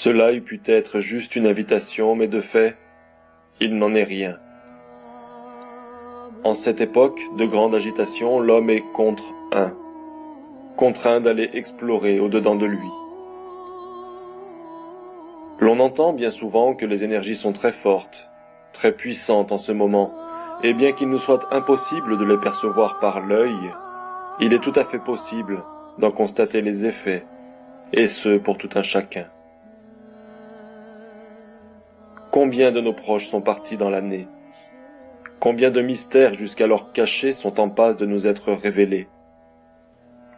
Cela eût pu être juste une invitation, mais de fait, il n'en est rien. En cette époque de grande agitation, l'homme est contraint d'aller explorer au-dedans de lui. L'on entend bien souvent que les énergies sont très fortes, très puissantes en ce moment, et bien qu'il nous soit impossible de les percevoir par l'œil, il est tout à fait possible d'en constater les effets, et ce pour tout un chacun. Combien de nos proches sont partis dans l'année? Combien de mystères jusqu'alors cachés sont en passe de nous être révélés?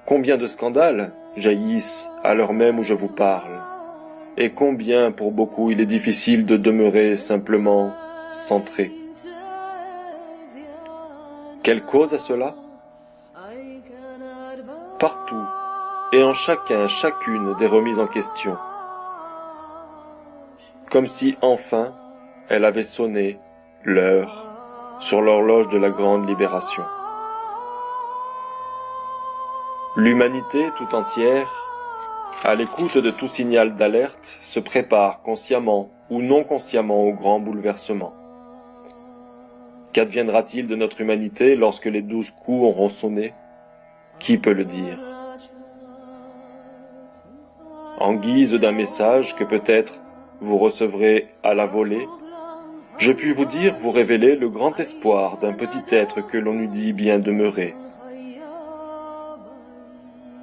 Combien de scandales jaillissent à l'heure même où je vous parle? Et combien, pour beaucoup, il est difficile de demeurer simplement centré. Quelle cause à cela? Partout, et en chacune des remises en question. Comme si, enfin, elle avait sonné l'heure sur l'horloge de la grande libération. L'humanité tout entière, à l'écoute de tout signal d'alerte, se prépare consciemment ou non consciemment au grand bouleversement. Qu'adviendra-t-il de notre humanité lorsque les 12 coups auront sonné? Qui peut le dire? En guise d'un message que peut-être vous recevrez à la volée, je puis vous dire, vous révéler le grand espoir d'un petit être que l'on eût dit bien demeuré.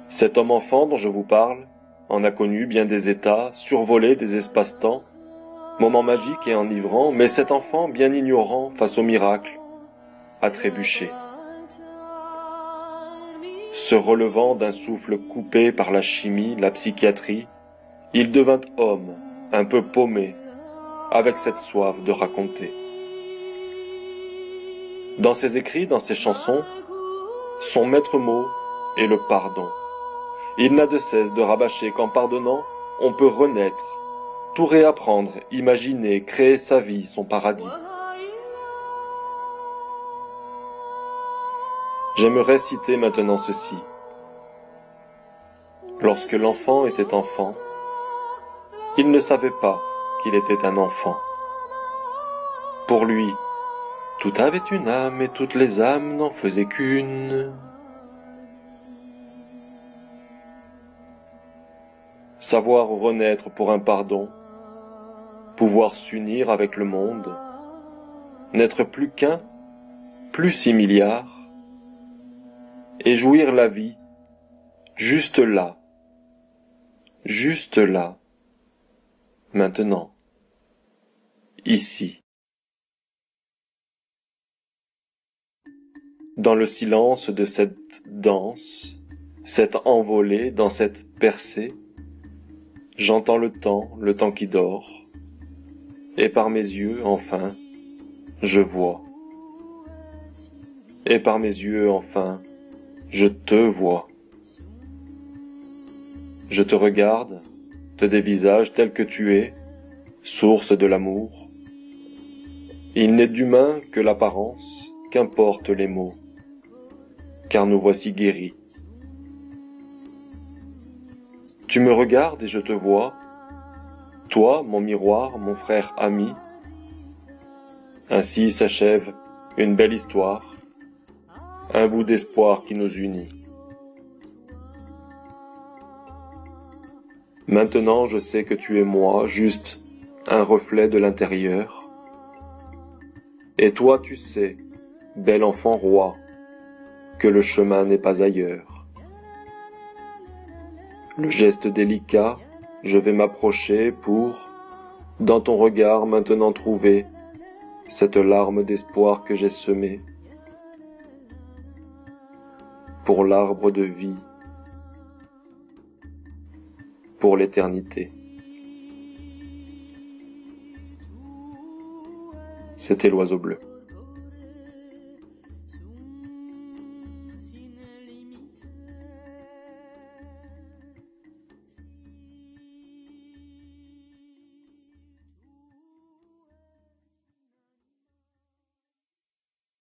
Cet homme-enfant dont je vous parle en a connu bien des états, survolé des espaces-temps, moments magiques et enivrants, mais cet enfant, bien ignorant face au miracle, a trébuché. Se relevant d'un souffle coupé par la chimie, la psychiatrie, il devint homme, un peu paumé, avec cette soif de raconter. Dans ses écrits, dans ses chansons, son maître mot est le pardon. Il n'a de cesse de rabâcher qu'en pardonnant, on peut renaître, tout réapprendre, imaginer, créer sa vie, son paradis. J'aimerais citer maintenant ceci. Lorsque l'enfant était enfant, il ne savait pas qu'il était un enfant. Pour lui, tout avait une âme et toutes les âmes n'en faisaient qu'une. Savoir renaître pour un pardon, pouvoir s'unir avec le monde, n'être plus qu'un, plus 6 milliards, et jouir la vie, juste là, maintenant, ici. Dans le silence de cette danse, cette envolée, dans cette percée, j'entends le temps qui dort, et par mes yeux, enfin, je vois. Et par mes yeux, enfin, je te vois. Je te regarde, te dévisage tel que tu es, source de l'amour. Il n'est d'humain que l'apparence, qu'importent les mots, car nous voici guéris. Tu me regardes et je te vois, toi, mon miroir, mon frère ami. Ainsi s'achève une belle histoire, un bout d'espoir qui nous unit. Maintenant je sais que tu es moi, juste un reflet de l'intérieur. Et toi tu sais, bel enfant roi, que le chemin n'est pas ailleurs. Le geste délicat, je vais m'approcher pour, dans ton regard maintenant trouver, cette larme d'espoir que j'ai semée, pour l'arbre de vie, pour l'éternité. C'était l'oiseau bleu.